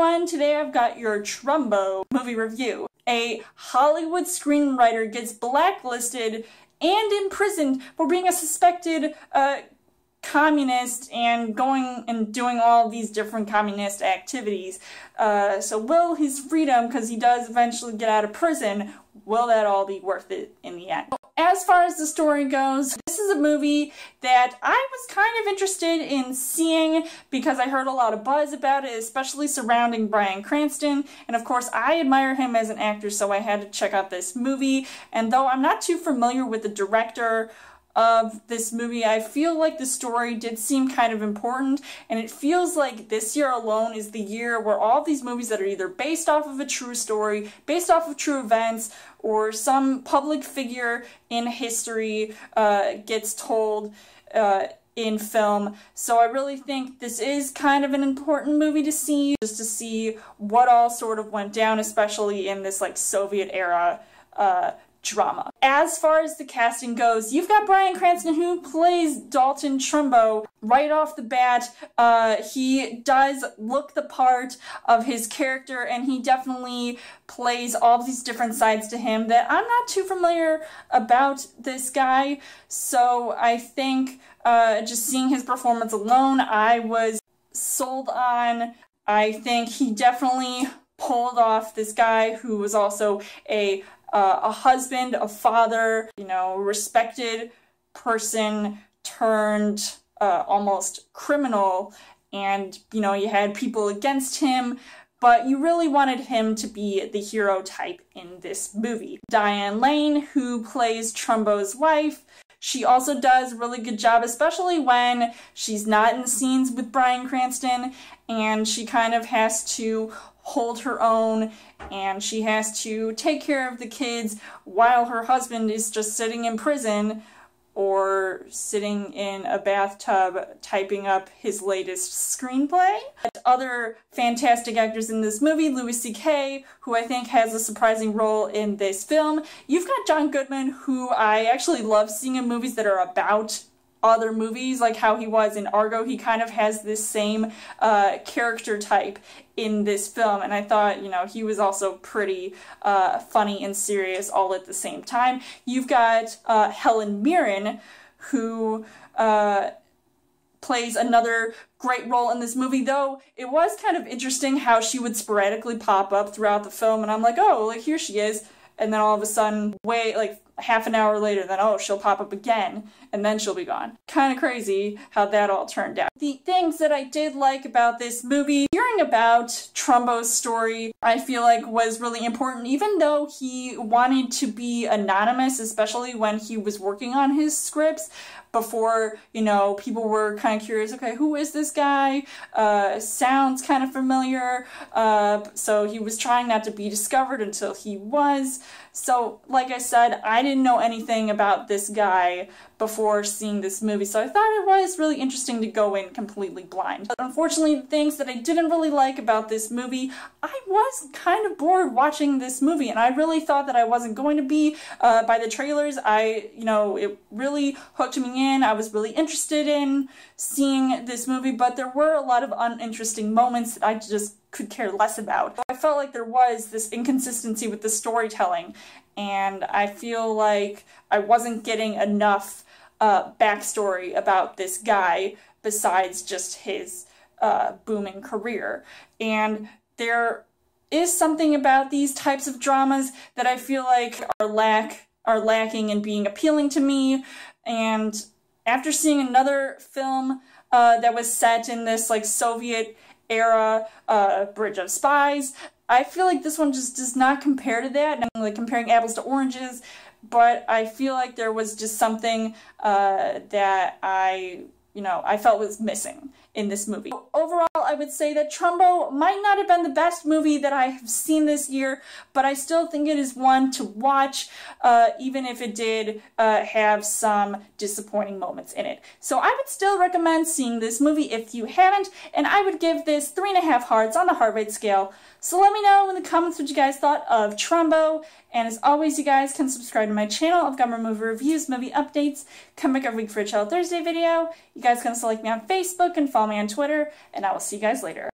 everyone, today I've got your Trumbo movie review. A Hollywood screenwriter gets blacklisted and imprisoned for being a suspected communist and going and doing all these different communist activities. So will his freedom, because he does eventually get out of prison, will that all be worth it in the end? As far as the story goes, this is a movie that I was kind of interested in seeing because I heard a lot of buzz about it, especially surrounding Bryan Cranston, and of course I admire him as an actor, so I had to check out this movie. And though I'm not too familiar with the director of this movie, I feel like the story did seem kind of important, and it feels like this year alone is the year where all these movies that are either based off of a true story, based off of true events, or some public figure in history gets told in film. So I really think this is kind of an important movie to see, just to see what all sort of went down, especially in this like Soviet era drama. As far as the casting goes, you've got Bryan Cranston, who plays Dalton Trumbo. Right off the bat, he does look the part of his character, and he definitely plays all these different sides to him that I'm not too familiar about this guy. So I think just seeing his performance alone, I was sold on. I think he definitely pulled off this guy who was also a husband, a father, you know, respected person turned almost criminal, and, you know, you had people against him, but you really wanted him to be the hero type in this movie. Diane Lane, who plays Trumbo's wife, she also does a really good job, especially when she's not in the scenes with Bryan Cranston, and she kind of has to hold her own, and she has to take care of the kids while her husband is just sitting in prison or sitting in a bathtub typing up his latest screenplay. Other fantastic actors in this movie: Louis C.K., who I think has a surprising role in this film. You've got John Goodman, who I actually love seeing in movies that are about other movies, like how he was in Argo. He kind of has this same character type in this film, and I thought, you know, he was also pretty funny and serious all at the same time. You've got Helen Mirren, who plays another great role in this movie, though it was kind of interesting how she would sporadically pop up throughout the film, and I'm like, oh, like, here she is, and then all of a sudden, like half an hour later, then oh, she'll pop up again, and then she'll be gone. Kind of crazy how that all turned out. The things that I did like about this movie, hearing about Trumbo's story, I feel like was really important, even though he wanted to be anonymous, especially when he was working on his scripts. Before, you know, people were kind of curious, okay, who is this guy? Sounds kind of familiar. So he was trying not to be discovered until he was. So, like I said, I didn't know anything about this guy before seeing this movie, so I thought it was really interesting to go in completely blind. But unfortunately, the things that I didn't really like about this movie, I was kind of bored watching this movie, and I really thought that I wasn't going to be by the trailers. You know, it really hooked me in. I was really interested in seeing this movie, but there were a lot of uninteresting moments that I just could care less about. I felt like there was this inconsistency with the storytelling, and I feel like I wasn't getting enough backstory about this guy besides just his booming career. And there is something about these types of dramas that I feel like are lacking in being appealing to me. And after seeing another film that was set in this like Soviet era, Bridge of Spies, I feel like this one just does not compare to that. And I'm like comparing apples to oranges, but I feel like there was just something that I felt was missing in this movie. Overall, I would say that Trumbo might not have been the best movie that I have seen this year, but I still think it is one to watch, even if it did have some disappointing moments in it. So I would still recommend seeing this movie if you haven't, and I would give this 3.5 hearts on the heart rate scale. So let me know in the comments what you guys thought of Trumbo, and as always, you guys can subscribe to my channel. I've got more movie reviews, movie updates, come back every week for a Chill Thursday video. You guys can also like me on Facebook and follow me on Twitter, and I will see you guys later.